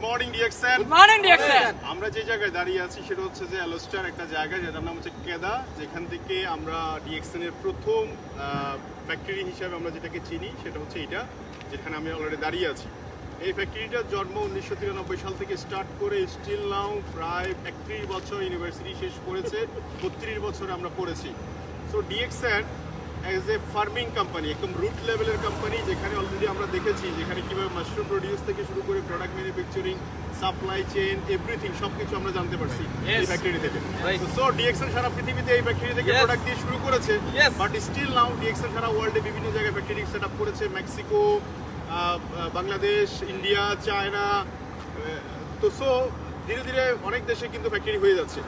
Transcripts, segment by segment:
Morning DXN. Good morning DXN. আমরা যে জায়গায় দাঁড়িয়ে আছি সেটা হচ্ছে যে অ্যালোস্টার একটা জায়গা যেটার নাম হচ্ছে কেদা, যেখান থেকে আমরা ডিএক্সএন এর প্রথম ফ্যাক্টরি হিসাবে আমরা যেটাকে চিনি সেটা হচ্ছে এটা, যেখানে আমি অলরেডি দাঁড়িয়ে আছি। এই ফ্যাক্টরিটার জন্ম 1993 সাল থেকে স্টার্ট করে স্টিল নাও প্রায় 31 বছর ইউনিভার্সিটি শেষ করেছে, 32 বছর আমরা পড়েছি। So DXN as a farming company, একদম রুট লেভেলের কোম্পানি, যেখানে অলরেডি আমরা দেখেছি যেখানে কীভাবে মাশরুম প্রডিউস থেকে শুরু করে product manufacturing, supply chain, everything সব কিছু আমরা জানতে পারছি এই ফ্যাক্টরি থেকে। সো ডিএক্সএন সারা পৃথিবীতে এই ফ্যাক্টরি থেকে প্রোডাক্ট দিয়ে শুরু করেছে, বাট স্টিল নাও ডিএক্সএন সারা ওয়ার্ল্ডে বিভিন্ন জায়গায় ফ্যাক্টরি সেট আপ করেছে, মেক্সিকো, বাংলাদেশ, ইন্ডিয়া, চায়না। তো সো ধীরে ধীরে অনেক দেশে কিন্তু ফ্যাক্টরি হয়ে যাচ্ছে।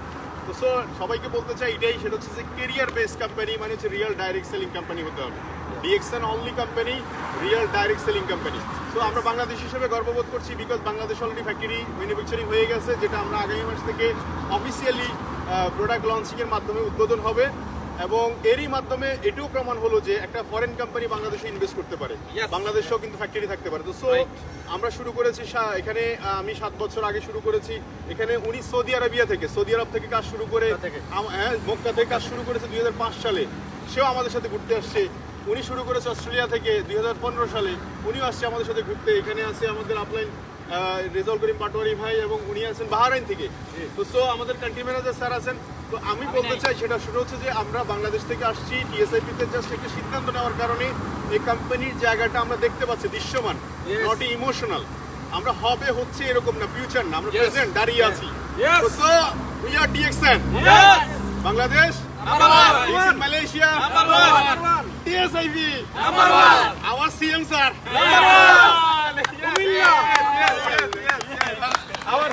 তো সো সবাইকে বলতে চাই এটাই, সেটা হচ্ছে যে কেরিয়ার বেসড কোম্পানি মানে হচ্ছে রিয়েল ডাইরেক্ট সেলিং কোম্পানি হতে হবে। DXN only company, real direct selling company. So আমরা বাংলাদেশ হিসেবে গর্ববোধ করছি, because Bangladesh already factory manufacturing হয়ে গেছে, যেটা আমরা আগামী মাস থেকে অফিসিয়ালি প্রোডাক্ট লঞ্চিংয়ের মাধ্যমে উদ্বোধন হবে। এবং এরই মাধ্যমে এটাও প্রমাণ হলো যে একটা ফরেন কোম্পানি বাংলাদেশে ইনভেস্ট করতে পারে, বাংলাদেশেও কিন্তু ফ্যাক্টরি থাকতে পারে। তো সো আমরা শুরু করেছি এখানে, আমি 7 বছর আগে শুরু করেছি এখানে। উনি সৌদি আরব থেকে কাজ শুরু করে, মক্কা থেকে কাজ শুরু করেছে 2005 সালে, সেও আমাদের সাথে ঘুরতে আসছে। উনি শুরু করেছে অস্ট্রেলিয়া থেকে 2015 সালে, উনিও আসছে আমাদের সাথে ঘুরতে। এখানে আছে আমাদের আপলাইন রেজাল্ট করিম পাটোয়ারি ভাই, এবং উনি আছেন বাহরাইন থেকে। তো সো আমাদের কান্ট্রি ম্যানেজার স্যার আছেন। তো আমি বলতে চাই সেটা শুরু হচ্ছে যে আমরা বাংলাদেশ থেকে আসছি, টিএসআইপিতে জাস্ট একটা সিদ্ধান্ত নেওয়ার কারণে এই কোম্পানির জায়গাটা আমরা দেখতে পাচ্ছি দৃশ্যমান, নট ইমোশনাল। আমরা হবে হচ্ছে এরকম না, ফিউচার না, আমরা প্রেজেন্ট দাঁড়িয়ে আছি। তো so we are DXN, Bangladesh, Malaysia, TSIP, our CM sir, our